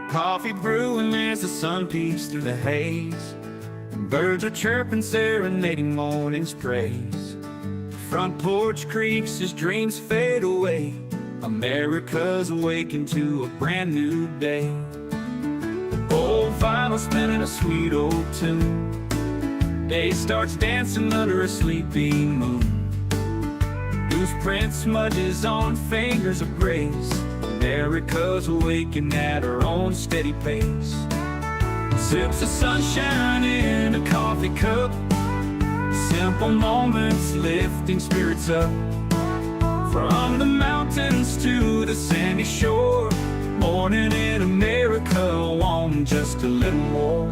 Coffee brewing as the sun peeks through the haze. Birds are chirping, serenading morning's praise. Front porch creaks as dreams fade away. America's awakened to a brand new day. Old vinyl spinning a sweet old tune. Day starts dancing under a sleepy moon. Newsprint smudges on fingers of grace. America's awakened at her own steady pace. Sips of sunshine in a coffee cup. Simple moments lifting spirits up. From the mountains to the sandy shore. Morning in America, want just a little more.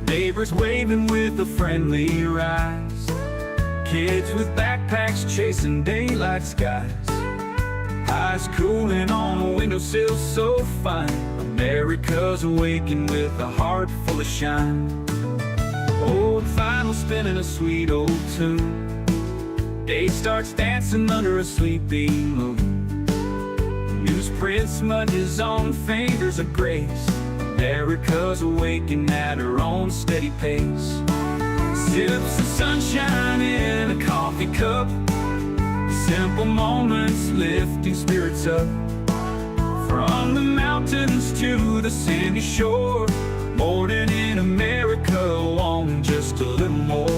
Neighbors waving with a friendly rise. Kids with backpacks chasing daylight skies. Eyes cooling on a windowsill so fine. America's awakened with a heart full of shine. Old vinyl spinning a sweet old tune. Day starts dancing under a sleepy moon. Newsprint smudges on fingers of grace. America's awakened at her own steady pace. Sips of sunshine in a coffee cup. Simple moments lifting spirits up. From the mountains to the sandy shore. Morning in America, want just a little more.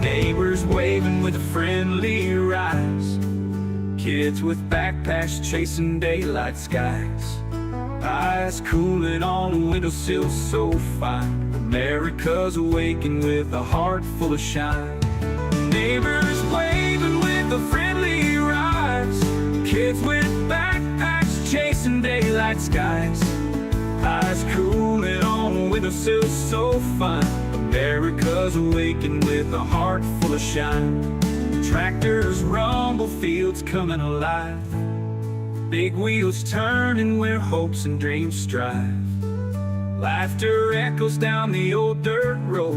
Neighbors waving with a friendly rise. Kids with backpacks chasing daylight skies. Eyes cooling on a windowsill so fine. America's awakened with a heart full of shine. Neighbors waving with a friendly rise. Kids with backpacks chasing daylight skies. Eyes cooling on a windowsill so fine. America's awakened with a heart full of shine. Tractors rumble, fields coming alive. Big wheels turning where hopes and dreams strive. Laughter echoes down the old dirt road.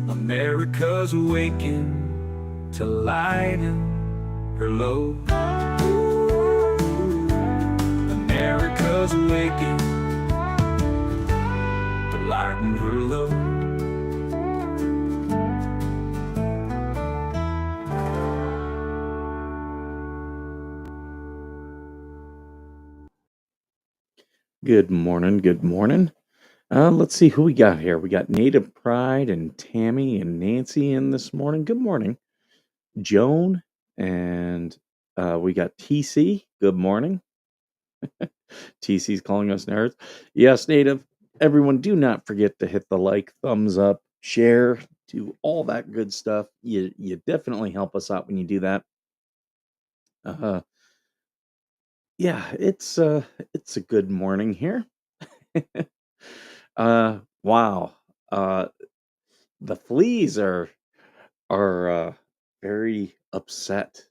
America's awakened to lighten her load. America's awakened to lighten her load. Good morning. Good morning. Let's see who we got here. We got Native Pride and Tammy and Nancy in this morning. Good morning. Joan and we got TC. Good morning. TC's calling us nerds. Yes, Native. Everyone, do not forget to hit the like, thumbs up, share, do all that good stuff. You definitely help us out when you do that. Yeah, it's a good morning here. Wow. The fleas are very upset.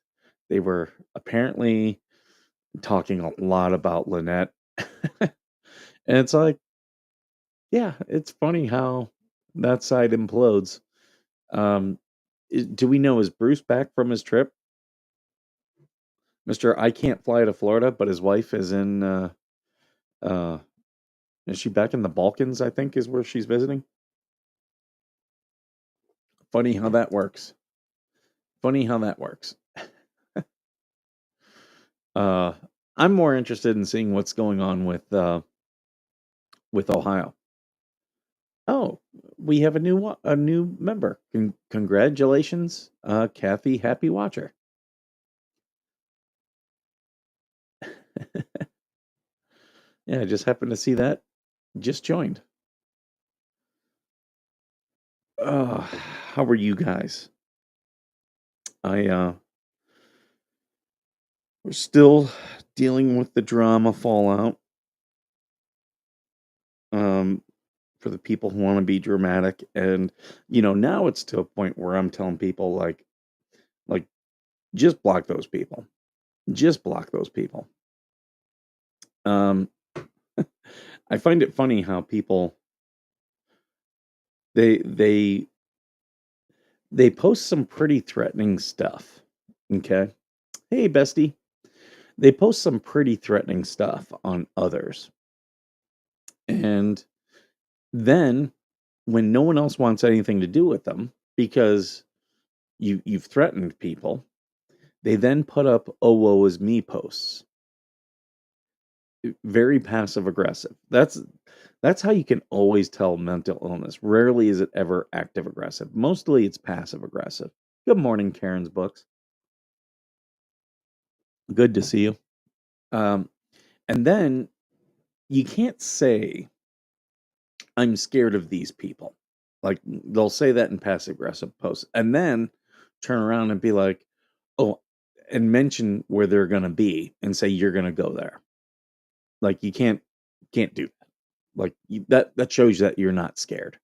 They were apparently talking a lot about Lynette. And it's like, yeah, it's funny how that side implodes. Do we know, is Bruce back from his trip? Mr. I can't fly to Florida, but his wife is in is she back in the Balkans, I think is where she's visiting? Funny how that works. Funny how that works. I'm more interested in seeing what's going on with Ohio. Oh, we have a new member. Congratulations, Kathy, happy watcher. Yeah, I just happened to see that. Just joined. How are you guys? We're still dealing with the drama fallout. For the people who want to be dramatic, and now it's to a point where I'm telling people like just block those people. Just block those people. I find it funny how people they post some pretty threatening stuff. Okay. Hey, bestie. They post some pretty threatening stuff on others. And then when no one else wants anything to do with them because you've threatened people, they then put up "Oh, woe is me" posts. Very passive aggressive. That's how you can always tell mental illness. Rarely is it ever active aggressive. Mostly it's passive aggressive. Good morning, Karen's Books. Good to see you. Um, and then you can't say, "I'm scared of these people." Like, they'll say that in passive aggressive posts and then turn around and be like, "Oh," and mention where they're gonna be and say, "You're gonna go there." Like, you can't do that. Like, that shows that you're not scared.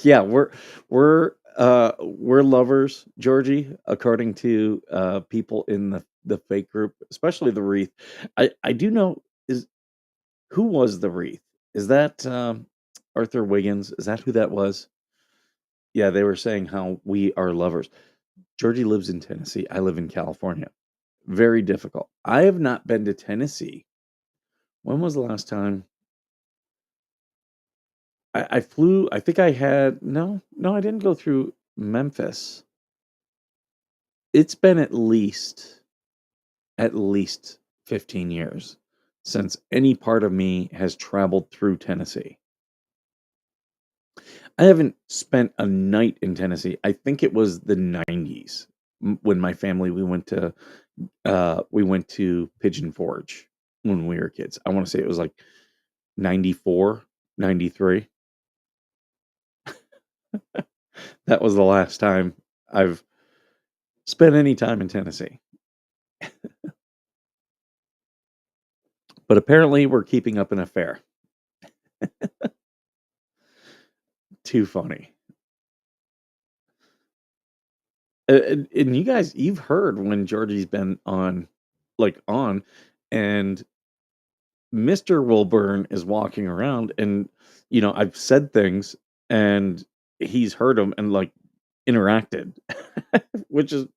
Yeah, we're lovers, Georgie, according to people in the fake group, especially the wreath. I do know is who was the wreath? Is that Arthur Wiggins? Is that who that was? Yeah, they were saying how we are lovers. Georgie lives in Tennessee. I live in California. Very difficult. I have not been to Tennessee. When was the last time I flew? I think I had no, I didn't go through Memphis. It's been at least 15 years since any part of me has traveled through Tennessee. I haven't spent a night in Tennessee. I think it was the 90s when my family we went to Pigeon Forge when we were kids. I want to say it was like 94, 93. That was the last time I've spent any time in Tennessee. But apparently we're keeping up an affair. Too funny. And you guys, you've heard when Georgie's been on, and Mr. Wilburn is walking around, and I've said things, and he's heard them and like interacted, which is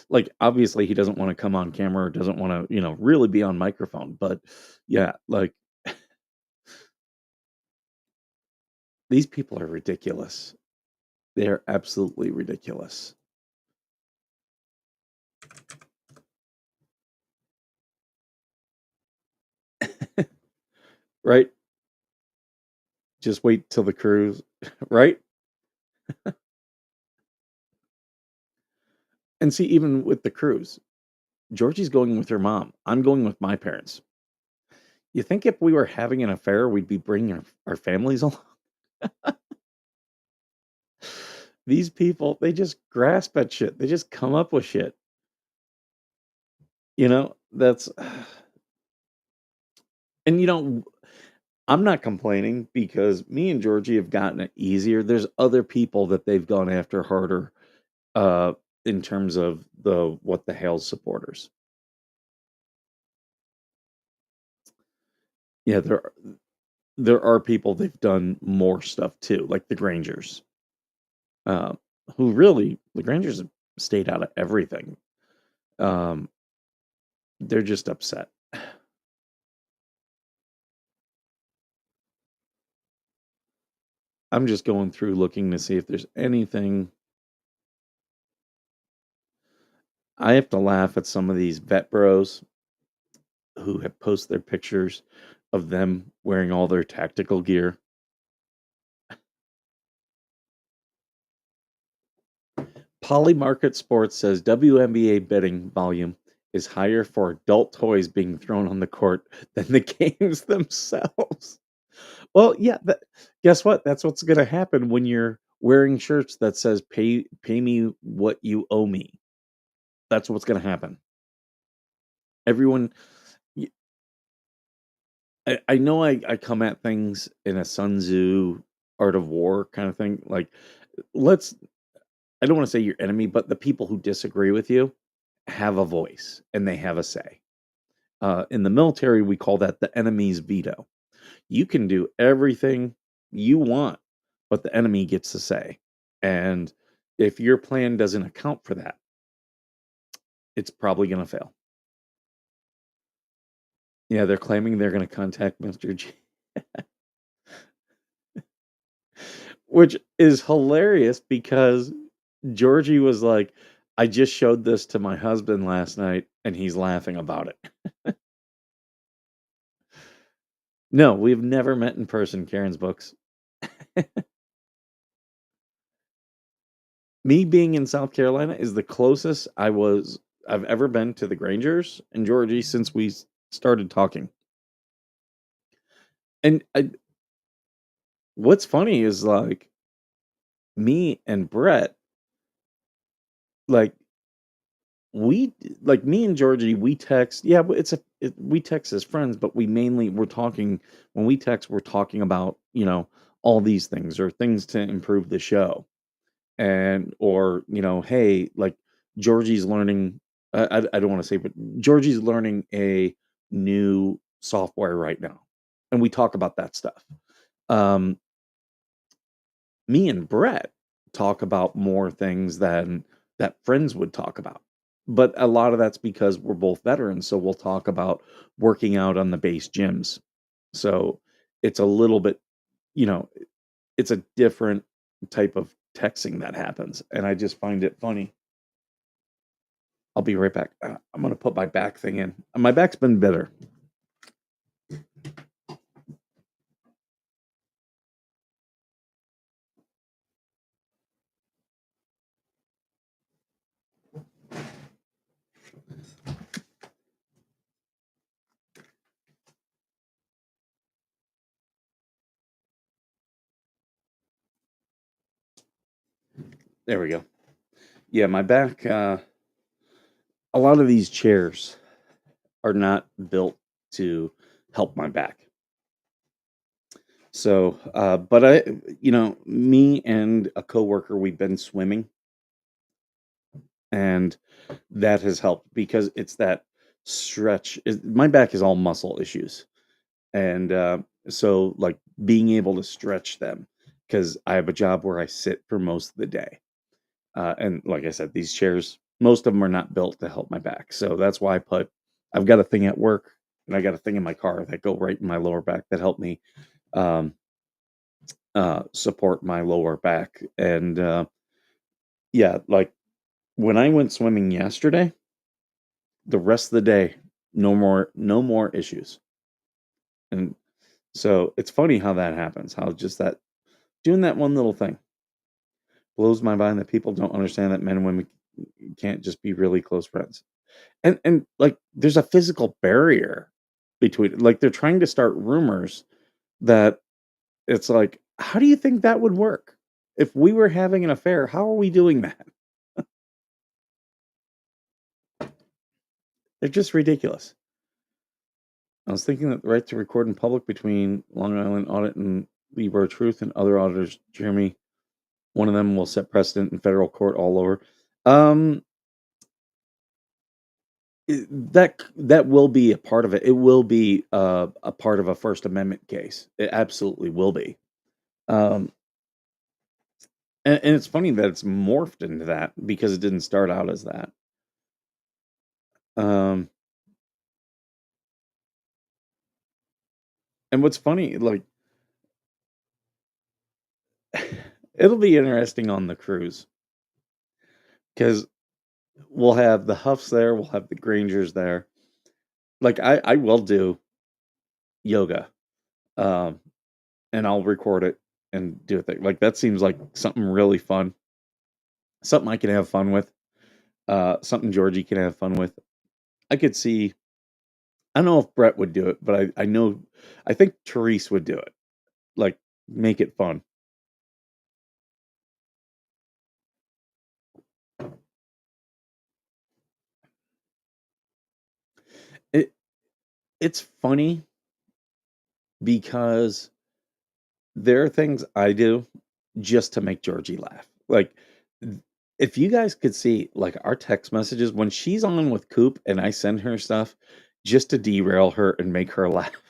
like obviously he doesn't want to come on camera or doesn't want to really be on microphone, but yeah, like these people are ridiculous. They are absolutely ridiculous, right? Just wait till the cruise, right? And see, even with the cruise, Georgie's going with her mom. I'm going with my parents. You think if we were having an affair, we'd be bringing our families along? These people, they just grasp at shit. They just come up with shit. That's, and I'm not complaining because me and Georgie have gotten it easier. There's other people that they've gone after harder uh, in terms of the what the hell supporters. Yeah, there are people they've done more stuff too, like the Grangers, uh, who really the Grangers have stayed out of everything. Um, they're just upset. I'm just going through looking to see if there's anything. I have to laugh at some of these vet bros who have posted their pictures of them wearing all their tactical gear. Polymarket Sports says WNBA betting volume is higher for adult toys being thrown on the court than the games themselves. Well, yeah, guess what? That's what's going to happen when you're wearing shirts that says "Pay me what you owe me." That's what's going to happen. Everyone, y- I know I come at things in a Sun Tzu Art of War kind of thing. Like, let's. I don't want to say your enemy, but the people who disagree with you have a voice and they have a say. In the military, we call that the enemy's veto. You can do everything you want, but the enemy gets to say. And if your plan doesn't account for that, it's probably going to fail. Yeah, they're claiming they're gonna contact Mr. G, which is hilarious because Georgie was like, "I just showed this to my husband last night, and he's laughing about it." No, we've never met in person, Karen's books. Me being in South Carolina is the closest I've ever been to the Grangers and Georgie since we started talking. And what's funny is like me and Brett, like like me and Georgie, we text. Yeah, we text as friends, but we're talking when we text. We're talking about all these things or things to improve the show, and or hey, like Georgie's learning. I don't want to say, but Georgie's learning a new software right now, and we talk about that stuff. Um, Me and Brett talk about more things than that friends would talk about. But a lot of that's because we're both veterans, so we'll talk about working out on the base gyms. So it's a little bit, you know, it's a different type of texting that happens, and I just find it funny. I'll be right back. I'm gonna put my back thing in. My back's been better. There we go. Yeah, my back. A lot of these chairs are not built to help my back. So, but me and a coworker, we've been swimming, and that has helped because it's that stretch. My back is all muscle issues, and so like being able to stretch them because I have a job where I sit for most of the day, and like I said, these chairs, most of them are not built to help my back. So that's why I've got a thing at work and I got a thing in my car that go right in my lower back that help me. Um, Support my lower back. And yeah, like when I went swimming yesterday, the rest of the day, no more issues. And so it's funny how that happens. How just that doing that one little thing blows my mind that people don't understand that men and women can't just be really close friends. And like there's a physical barrier between like they're trying to start rumors that it's like, how do you think that would work? If we were having an affair, how are we doing that? They're just ridiculous. I was thinking that the right to record in public between Long Island Audit and Libro Truth and other auditors, Jeremy, one of them will set precedent in federal court all over. Um, that will be a part of it. It will be a part of a First Amendment case. It absolutely will be. Um, and it's funny that it's morphed into that because it didn't start out as that. Um, and what's funny, like, it'll be interesting on the cruise because we'll have the Huffs there, we'll have the Grangers there. Like, I will do yoga, um, and I'll record it and do a thing. Like, that seems like something really fun, something I can have fun with, something Georgie can have fun with. I could see. I don't know if Brett would do it, but I know I think Therese would do it. Like, make it fun. It it's funny because there are things I do just to make Georgie laugh. Like, th if you guys could see, like, our text messages when she's on with Coop and I send her stuff just to derail her and make her laugh,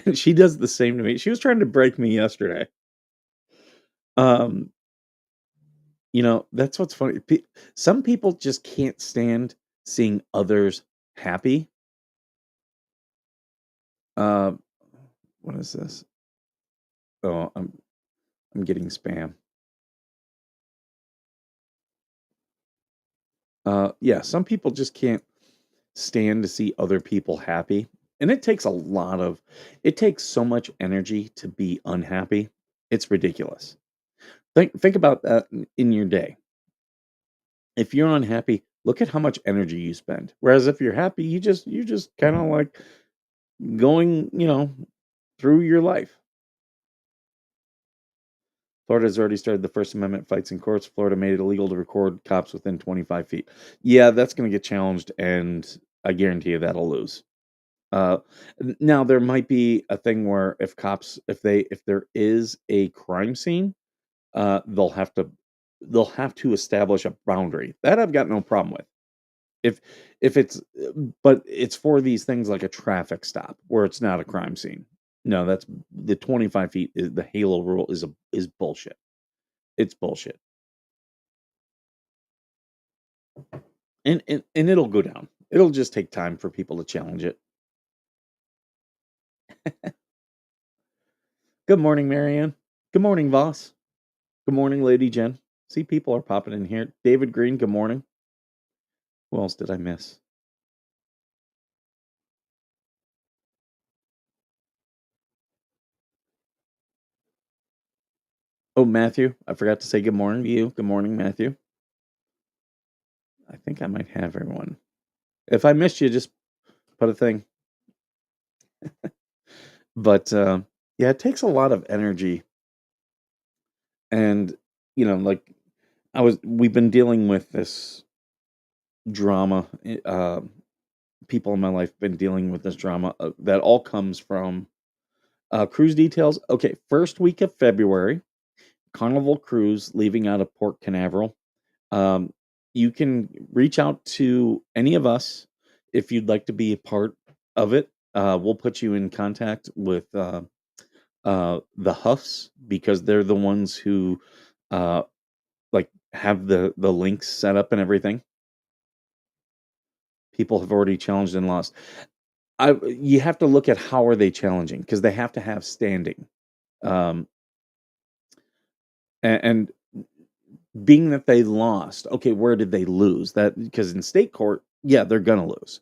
and she does the same to me. She was trying to break me yesterday. Um, that's what's funny. Some people just can't stand seeing others happy, Uh, what is this? Oh, I'm getting spam. Yeah, some people just can't stand to see other people happy, and it takes so much energy to be unhappy. It's ridiculous. Think about that in your day. If you're unhappy, look at how much energy you spend. Whereas if you're happy, you just kind of like going, through your life. Florida's already started the First Amendment fights in courts. Florida made it illegal to record cops within 25 feet. Yeah, that's going to get challenged, and I guarantee you that'll lose. Uh, Now there might be a thing where if there is a crime scene, they'll have to establish a boundary. That I've got no problem with. If if it's but it's for these things like a traffic stop where it's not a crime scene. No, that's the 25 feet is the halo rule is bullshit. It's bullshit. And it'll go down. It'll just take time for people to challenge it. Good morning, Marianne. Good morning, Voss. Good morning, Lady Jen. See, people are popping in here. David Green, good morning. Who else did I miss? Oh, Matthew. I forgot to say good morning to you. Good morning, Matthew. I think I might have everyone. If I missed you, just put a thing. But yeah, it takes a lot of energy. And, like we've been dealing with this drama. People in my life have been dealing with this drama that all comes from cruise details. Okay, first week of February, Carnival Cruise leaving out of Port Canaveral. Um, you can reach out to any of us if you'd like to be a part of it. We'll put you in contact with the Huffs because they're the ones who uh, like have the links set up and everything. People have already challenged and lost. You have to look at how are they challenging because they have to have standing. Um, and being that they lost, okay, where did they lose? That because in state court, yeah, they're gonna lose.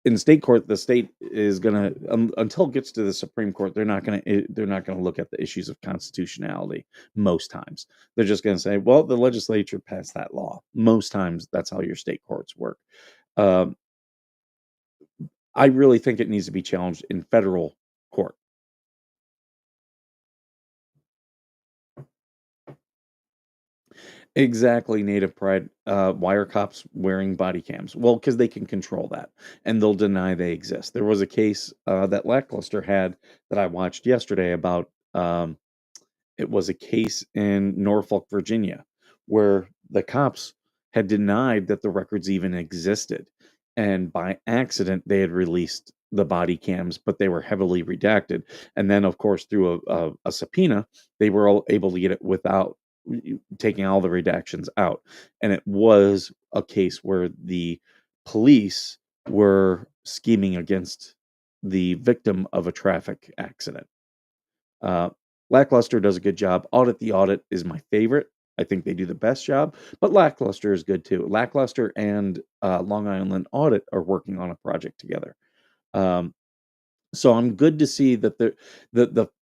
In state court, the state is gonna until it gets to the Supreme Court, they're not gonna look at the issues of constitutionality most times. They're just gonna say, well, the legislature passed that law. Most times, that's how your state courts work. Um, I really think it needs to be challenged in federal court. Exactly, native pride. Why are cops wearing body cams? Well, because they can control that, and they'll deny they exist. There was a case that Lackluster had that I watched yesterday about. It was a case in Norfolk, Virginia, where the cops had denied that the records even existed, and by accident they had released the body cams, but they were heavily redacted. And then, of course, through a subpoena, they were all able to get it without taking all the redactions out. And it was a case where the police were scheming against the victim of a traffic accident. Uh, Lackluster does a good job. Audit the Audit is my favorite. I think they do the best job, but Lackluster is good too. Lackluster and Long Island Audit are working on a project together. Um, so I'm good to see that the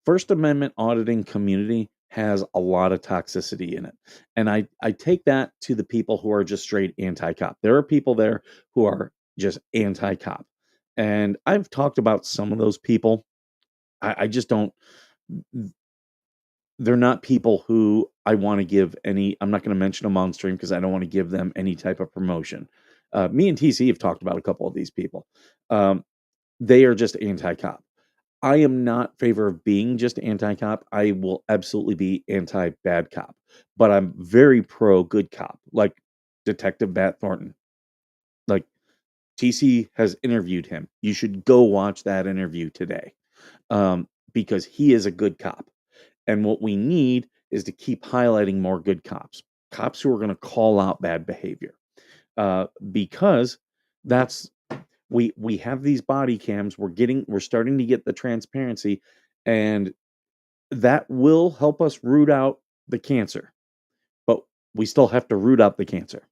First Amendment auditing community has a lot of toxicity in it. And I take that to the people who are just straight anti-cop. There are people there who are just anti-cop. And I've talked about some of those people. I just don't they're not people who I want to give any I'm not going to mention them on stream because I don't want to give them any type of promotion. Me and TC have talked about a couple of these people. Um, they are just anti-cop. I am not favor of being just anti-cop. I will absolutely be anti-bad cop, but I'm very pro good cop, like Detective Bat Thornton. Like TC has interviewed him. You should go watch that interview today, because he is a good cop. And what we need is to keep highlighting more good cops, cops who are going to call out bad behavior, because that's We have these body cams. We're starting to get the transparency, and that will help us root out the cancer. But we still have to root out the cancer.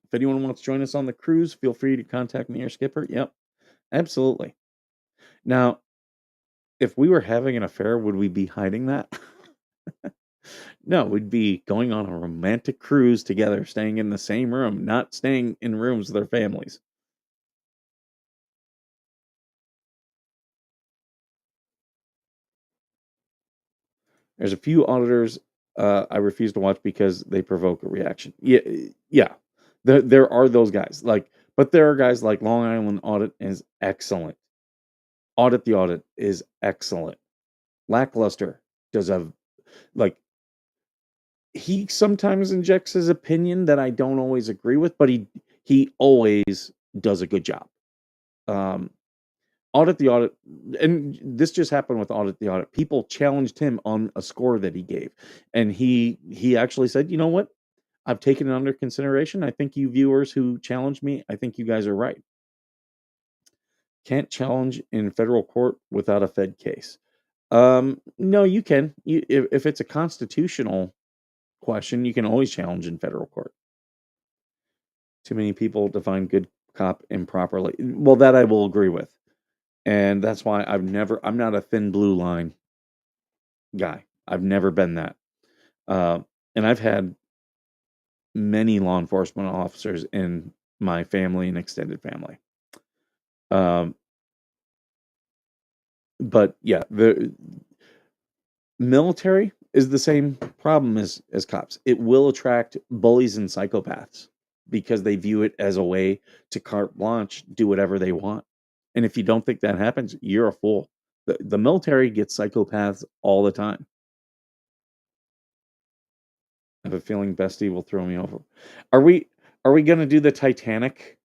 If anyone wants to join us on the cruise, feel free to contact me or Skipper. Yep, absolutely. Now, if we were having an affair, would we be hiding that? No, we'd be going on a romantic cruise together, staying in the same room, not staying in rooms with our families. There's a few auditors I refuse to watch because they provoke a reaction. Yeah, yeah. There are those guys. But there are guys like Long Island Audit is excellent. Audit the Audit is excellent. Lackluster does a like he sometimes injects his opinion that I don't always agree with, but he always does a good job. Um, Audit the Audit, and this just happened with Audit the Audit. People challenged him on a score that he gave, and he actually said, "You know what? I've taken it under consideration. I think you viewers who challenged me, I think you guys are right. Can't challenge in federal court without a Fed case. No, you can. If it's a constitutional question, you can always challenge in federal court. Too many people define good cop improperly. Well, that I will agree with. And that's why I'm not a thin blue line guy. I've never been that. And I've had many law enforcement officers in my family and extended family. Um, but yeah, the military is the same problem as cops. It will attract bullies and psychopaths because they view it as a way to carte blanche do whatever they want. And if you don't think that happens, you're a fool. The military gets psychopaths all the time. I have a feeling Bestie will throw me over. Are we are we gonna do the Titanic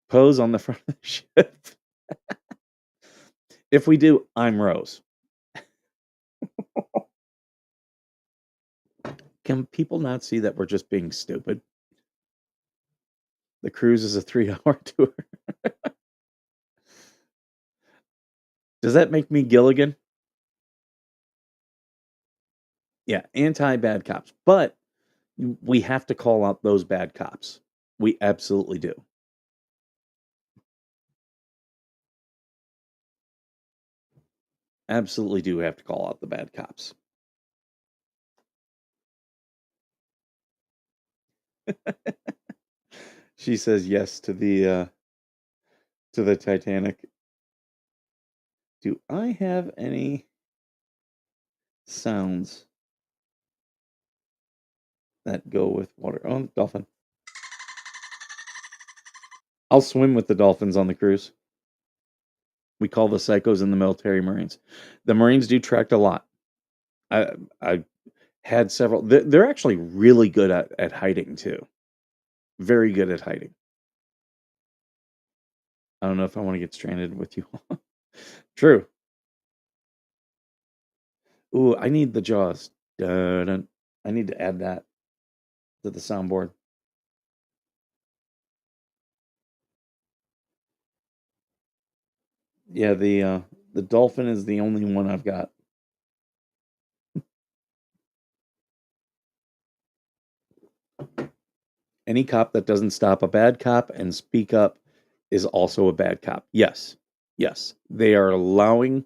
pose on the front of the ship? If we do, I'm Rose. Can people not see that we're just being stupid? The cruise is a 3-hour tour. Does that make me Gilligan? Yeah, anti bad cops. But we have to call out those bad cops. We absolutely do. Absolutely do have to call out the bad cops. She says yes to the Titanic. Do I have any sounds that go with water? Oh, dolphin. I'll swim with the dolphins on the cruise. We call the psychos in the military Marines. The Marines do track a lot. I had several. They're actually really good at hiding too. Very good at hiding. I don't know if I want to get stranded with you. True. Ooh, I need the jaws. Dun-dun. I need to add that to the soundboard. Yeah, the dolphin is the only one I've got. Any cop that doesn't stop a bad cop and speak up is also a bad cop. Yes. Yes. They're allowing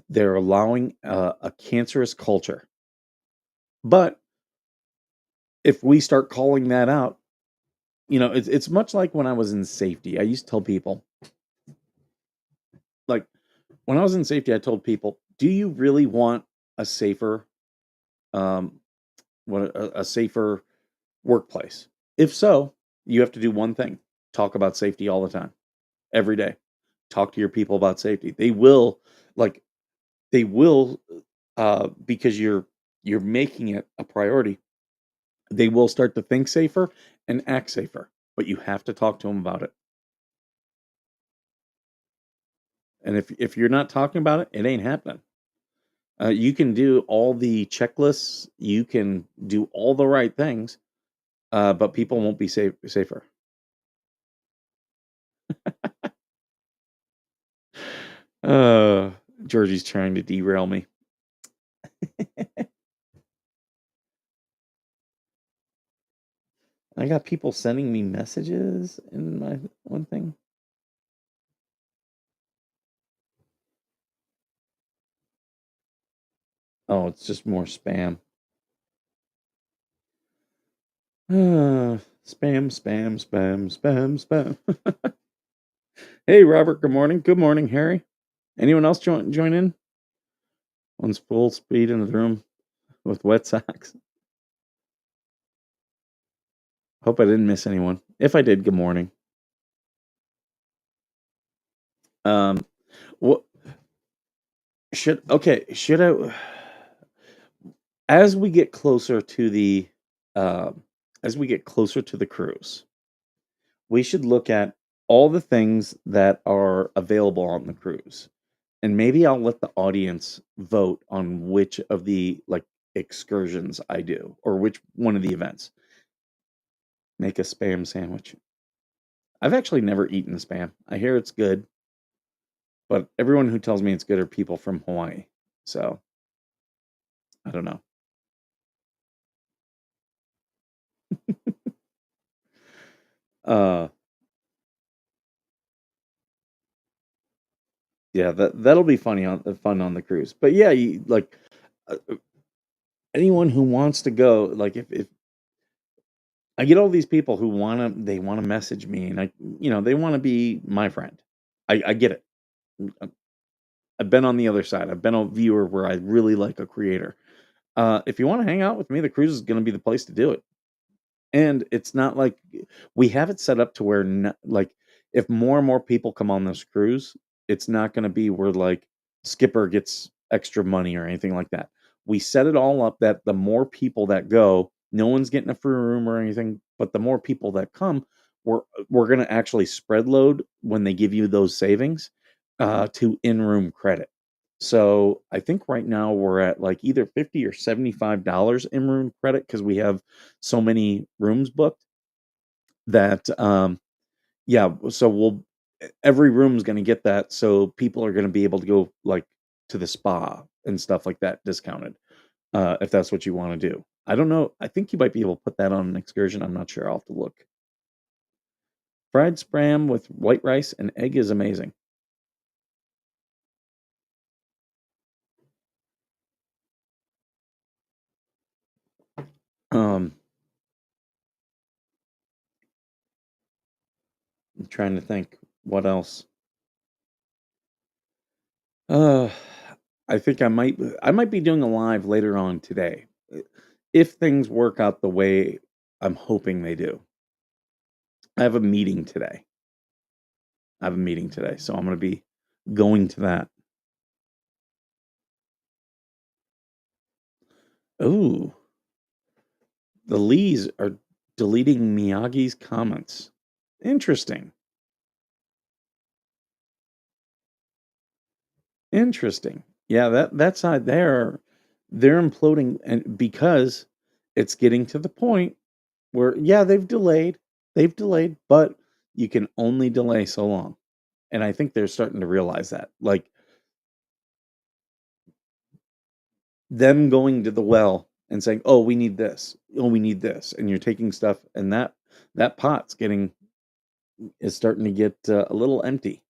a cancerous culture. But if we start calling that out, it's much like when I was in safety. I used to tell people, like, when I was in safety, I told people, "Do you really want a safer, um, a safer workplace? If so, you have to do one thing: talk about safety all the time, every day. Talk to your people about safety. Like, they will, because you're making it a priority. They will start to think safer and act safer, but you have to talk to them about it. And if you're not talking about it, it ain't happening. You can do all the checklists, you can do all the right things, but people won't be safer. Uh, Georgie's trying to derail me. I got people sending me messages in my one thing. Oh, it's just more spam. Spam, spam, spam, spam, spam. Hey, Robert. Good morning. Good morning, Harry. Anyone else join in? One's full speed into the room with wet socks. Hope I didn't miss anyone. If I did, good morning. Um, what should I as we get closer to the um as we get closer to the cruise, we should look at all the things that are available on the cruise. And maybe I'll let the audience vote on which of the like excursions I do or which one of the events. Make a spam sandwich. I've actually never eaten spam. I hear it's good, but everyone who tells me it's good are people from Hawaii. So, I don't know. Uh yeah, that'll be funny on fun on the cruise. But yeah, you like anyone who wants to go, like if I get all these people who they wanna message me and they wanna be my friend. I get it. Uh, I've been on the other side. I've been a viewer where I really like a creator. If you wanna hang out with me, the cruise is gonna be the place to do it. And it's not like we have it set up to where like if more and more people come on this cruise, it's not going to be where like skipper gets extra money or anything like that. We set it all up that the more people that go, no one's getting a free room or anything, but the more people that come, we're going to actually spread load when they give you those savings to in-room credit. So I think right now we're at like either 50 or $75 in room credit because we have so many rooms booked that yeah, so every room's going to get that, so people are going to be able to go like to the spa and stuff like that discounted if that's what you want to do. I don't know. I think you might be able to put that on an excursion. I'm not sure. I'll have to look. Fried spam with white rice and egg is amazing. Um, I'm trying to think what else. Uh, I think I might be doing a live later on today, if things work out the way I'm hoping they do. I have a meeting today. So I'm gonna be going to that. Ooh, the Lees are deleting Miyagi's comments. Interesting. Interesting. Yeah, that side there, they're imploding, and because it's getting to the point where yeah, they've delayed, but you can only delay so long. And I think they're starting to realize that. Like them going to the well and saying, "Oh, we need this. Oh, we need this," and you're taking stuff, and that pot's getting is starting to get a little empty,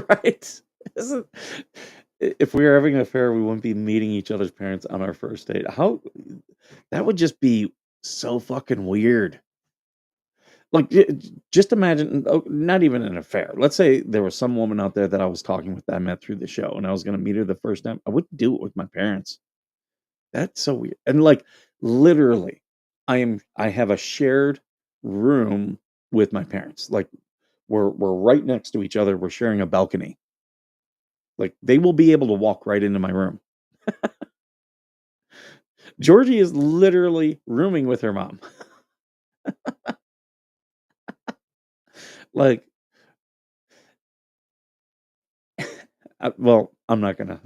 right? Isn't, if we were having an affair, we wouldn't be meeting each other's parents on our first date. How that would just be so fucking weird. Like, just imagine, oh, not even an affair. Let's say there was some woman out there that I was talking with that I met through the show, and I was going to meet her the first time. I wouldn't do it with my parents. That's so weird. And like literally, I have a shared room with my parents. Like we're right next to each other. We're sharing a balcony. Like they will be able to walk right into my room. Georgie is literally rooming with her mom. Like, well, I'm not gonna.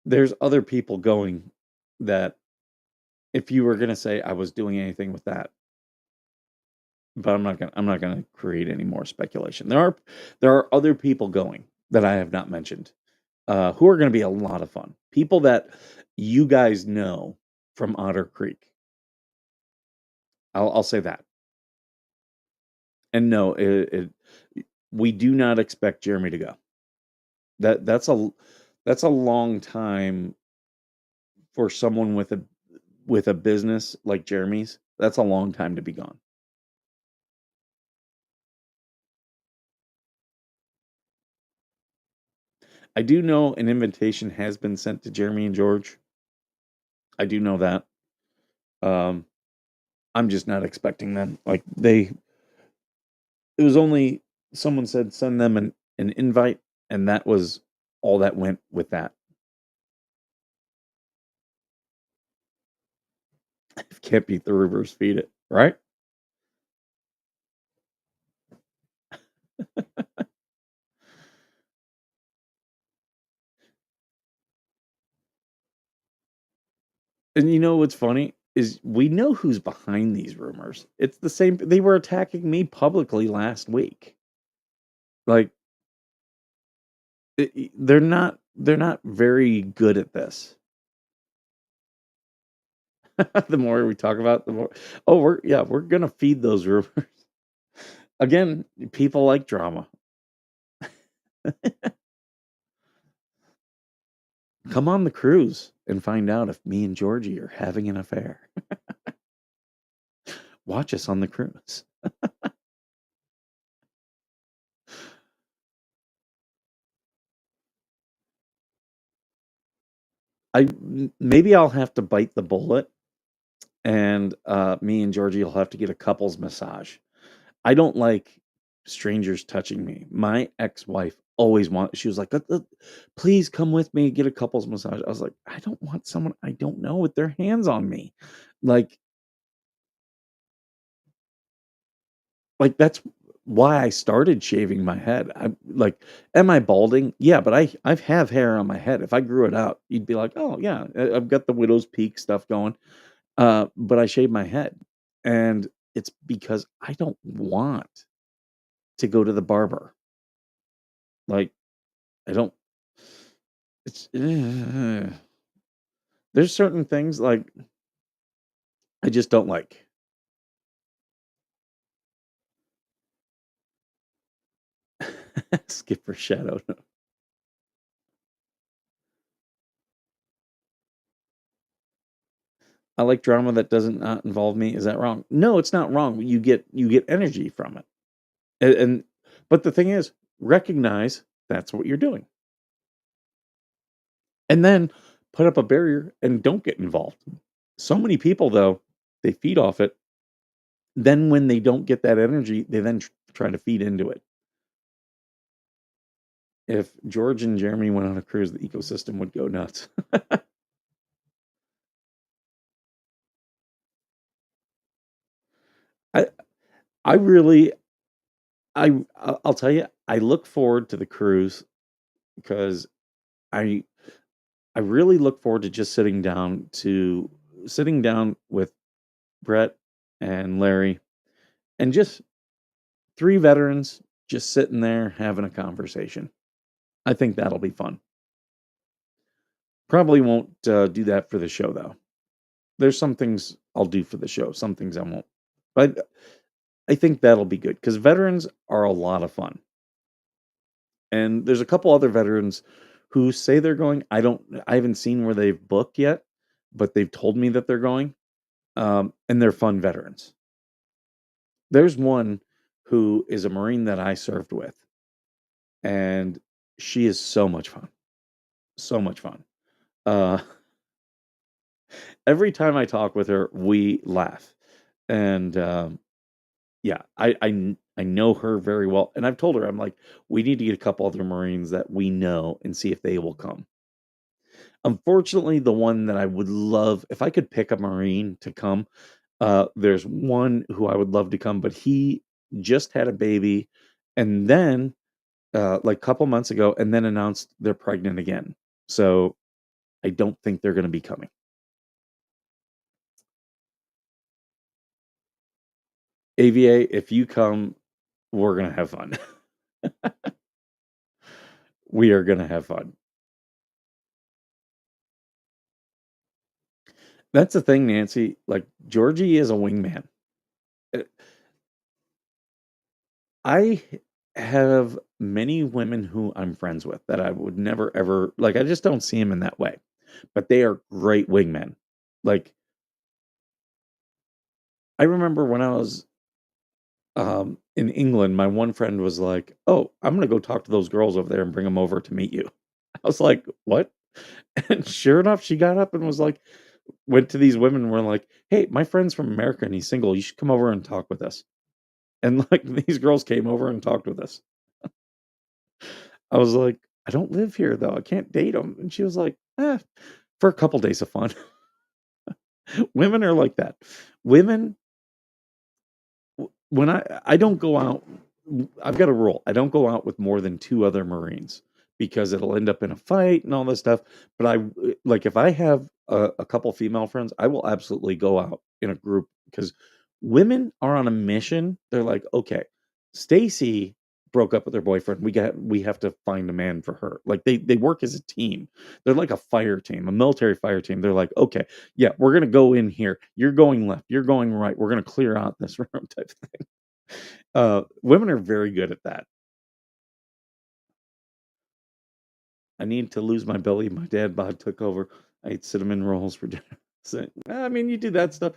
There's other people going that if you were gonna say I was doing anything with that, but I'm not gonna create any more speculation. There are other people going that I have not mentioned, who are gonna be a lot of fun. People that you guys know from Otter Creek. I'll say that. And no, we do not expect Jeremy to go. That's a long time for someone with a business like Jeremy's. That's a long time to be gone. I do know an invitation has been sent to Jeremy and George. I do know that. Um, I'm just not expecting them. Like it was only someone said send them an invite, and that was all that went with that. Can't beat the reverse feed it, right? And you know what's funny is we know who's behind these rumors. It's the same. They were attacking me publicly last week. Like they're not very good at this. The more we talk about, the more. Oh, we're gonna feed those rumors again. People like drama. Come on the cruise and find out if me and Georgie are having an affair. Watch us on the cruise. Maybe I'll have to bite the bullet, and me and Georgie will have to get a couples massage. I don't like strangers touching me. My ex-wife always she was like, please come with me, get a couples massage. I was like, I don't want someone I don't know with their hands on me. Like, like that's why I started shaving my head. I'm like, am I balding? Yeah, but I have hair on my head. If I grew it out, you'd be like, oh yeah, I've got the widow's peak stuff going. But I shave my head, and it's because I don't want to go to the barber. Like, I don't. It's there's certain things like I just don't like. Skipper Shadow. No. I like drama that doesn't not involve me. Is that wrong? No, it's not wrong. You get energy from it, and but the thing is, recognize that's what you're doing, and then put up a barrier and don't get involved. So many people though, they feed off it. Then when they don't get that energy, they then try to feed into it. If George and Jeremy went on a cruise, the ecosystem would go nuts. I I really I'll tell you, I look forward to the cruise because I I really look forward to just sitting down with Brett and Larry and just three veterans just sitting there having a conversation. I think that'll be fun. Probably won't do that for the show though. There's some things I'll do for the show, some things I won't. But I think that'll be good because veterans are a lot of fun. And there's a couple other veterans who say they're going. I haven't seen where they've booked yet, but they've told me that they're going. And they're fun veterans. There's one who is a Marine that I served with, and she is so much fun. So much fun. Uh, every time I talk with her, we laugh. And yeah, I know her very well, and I've told her I'm like, we need to get a couple other Marines that we know and see if they will come. Unfortunately, the one that I would love if I could pick a Marine to come, there's one who I would love to come, but he just had a baby, and then like a couple months ago, and then announced they're pregnant again. So I don't think they're going to be coming. AVA, if you come, we're gonna have fun. We are gonna have fun. That's the thing, Nancy. Like Georgie is a wingman. Uh, I have many women who I'm friends with that I would never ever like. I just don't see them in that way, but they are great wingmen. Like I remember when I was in England, my one friend was like, "Oh, I'm gonna go talk to those girls over there and bring them over to meet you." I was like, "What?" And sure enough, she got up and was like, went to these women and were like, "Hey, my friend's from America and he's single. You should come over and talk with us." And like these girls came over and talked with us. I was like, "I don't live here though. I can't date them." And she was like, for a couple days of fun." Women are like that. Women when I don't go out, I've got a rule. I don't go out with more than 2 other Marines because it'll end up in a fight and all this stuff. But like if I have a couple female friends, I will absolutely go out in a group because women are on a mission. They're like, okay, Stacy broke up with her boyfriend. We have to find a man for her. Like they work as a team. They're like a fire team, a military fire team. They're like, okay, yeah, we're gonna go in here. You're going left. You're going right. We're gonna clear out this room type of thing. Women are very good at that. I need to lose my belly. My dad bod took over. I ate cinnamon rolls for dinner. So, I mean, you do that stuff.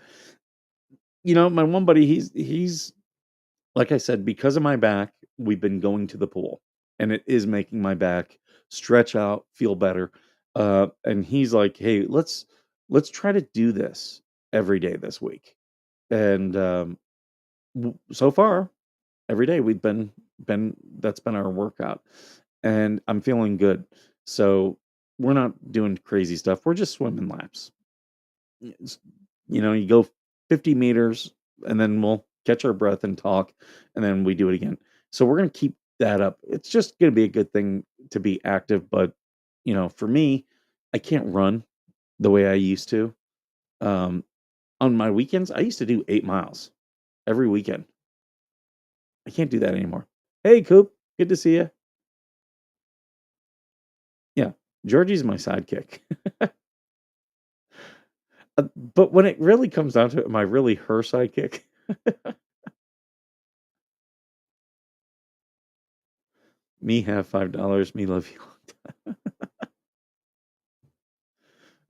My one buddy, he's like I said, because of my back, we've been going to the pool, and it is making my back stretch out, feel better. And he's like, "Hey, let's try to do this every day this week." And so far, every day we've been that's been our workout, and I'm feeling good. So we're not doing crazy stuff. We're just swimming laps. It's- you go 50 meters, and then we'll catch our breath and talk, and then we do it again. So we're gonna keep that up. It's just gonna be a good thing to be active, but for me, I can't run the way I used to. Um, on my weekends, I used to do 8 miles every weekend. I can't do that anymore. Hey, Coop, good to see you. Yeah, Georgie's my sidekick. But when it really comes down to it, am I really her sidekick? Me have $5, me love you.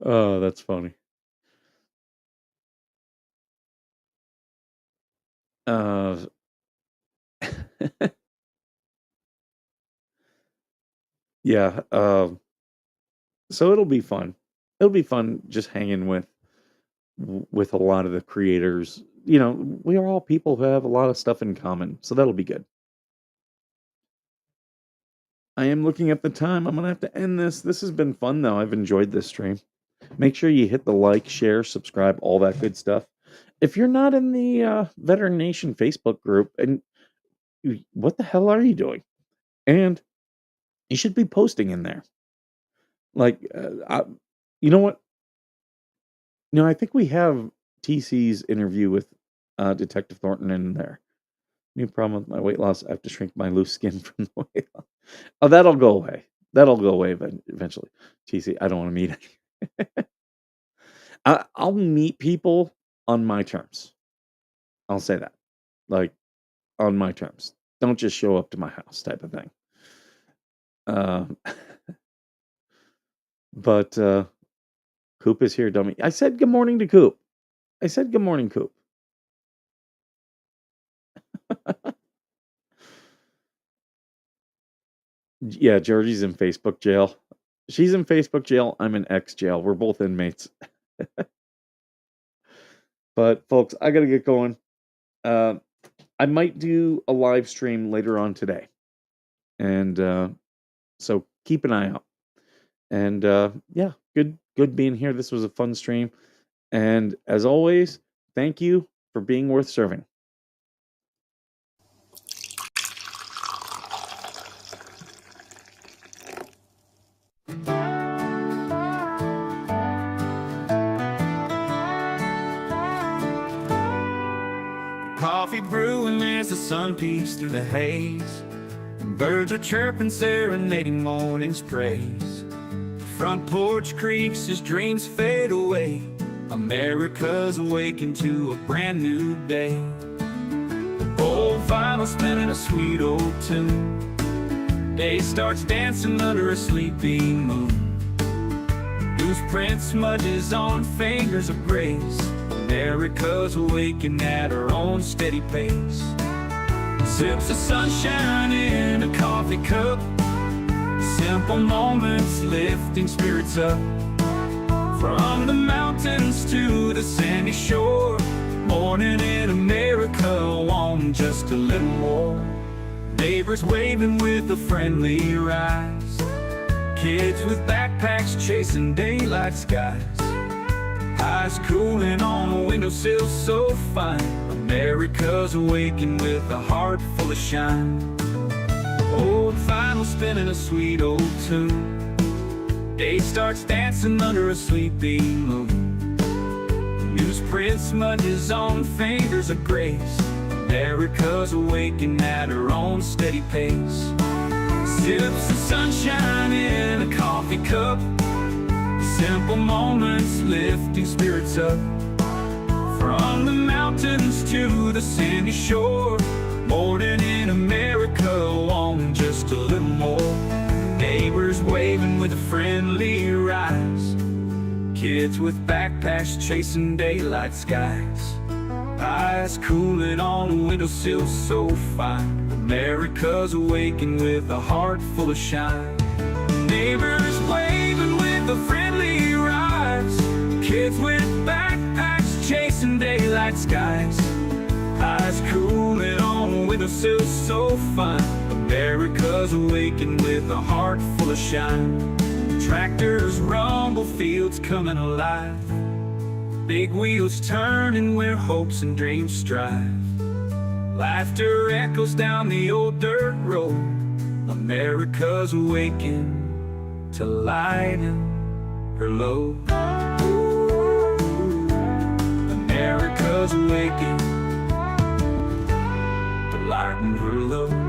Oh, that's funny. Uh, yeah. So it'll be fun. It'll be fun just hanging with a lot of the creators. We are all people who have a lot of stuff in common, so that'll be good. I am looking at the time. I'm gonna have to end this. This has been fun though. I've enjoyed this stream. Make sure you hit the like, share, subscribe, all that good stuff. If you're not in the Veteran Nation Facebook group, and what the hell are you doing? And you should be posting in there. Like, you know what? I think we have TC's interview with Detective Thornton in there. New problem with my weight loss. I have to shrink my loose skin from the weight loss. Oh, that'll go away. That'll go away eventually. TC, I don't want to meet any. I'll meet people on my terms. I'll say that. Like, on my terms. Don't just show up to my house type of thing. Um, but Coop is here, dummy. I said good morning to Coop. I said good morning, Coop. Yeah, Georgie's in Facebook jail. She's in Facebook jail. I'm in X jail. We're both inmates. But folks, I gotta get going. Uh, I might do a live stream later on today, and so keep an eye out. And yeah, good being here. This was a fun stream, and as always, thank you for being worth serving. Coffee coffee brewing as the sun peeks through the haze. Birds are chirping, serenading morning's praise. Front porch creaks as dreams fade away. America's awakened to a brand new day. Old vinyl spinning a sweet old tune. Day starts dancing under a sleepy moon. Newsprint smudges on fingers of grace. America's awakened at her own steady pace. Sips of sunshine in a coffee cup. Simple moments lifting spirits up. From the mountains to the sandy shore. Morning in America, want just a little more. Neighbors waving with a friendly rise. Kids with backpacks chasing daylight skies. Eyes cooling on a windowsill so fine. America's awakened with a heart full of shine. Old vinyl spinning a sweet old tune. Day starts dancing under a sleepy moon. Newsprint smudges on fingers of grace. America's awakened at her own steady pace. Sips of sunshine in a coffee cup. Simple moments lifting spirits up. From the mountains to the sandy shore. Morning in America, wanting just a little more. Neighbors waving with a friendly rise. Kids with backpacks chasing daylight skies. Eyes cooling on a windowsill so fine. America's awakened with a heart full of shine. Neighbors waving with a friendly rise. Kids with backpacks chasing daylight skies. Eyes cooling on a windowsill so fine. America's awakened with a heart full of shine. Tractors rumble, fields coming alive. Big wheels turning where hopes and dreams strive. Laughter echoes down the old dirt road. America's awakened to lighten her load. America's awakened to lighten her load.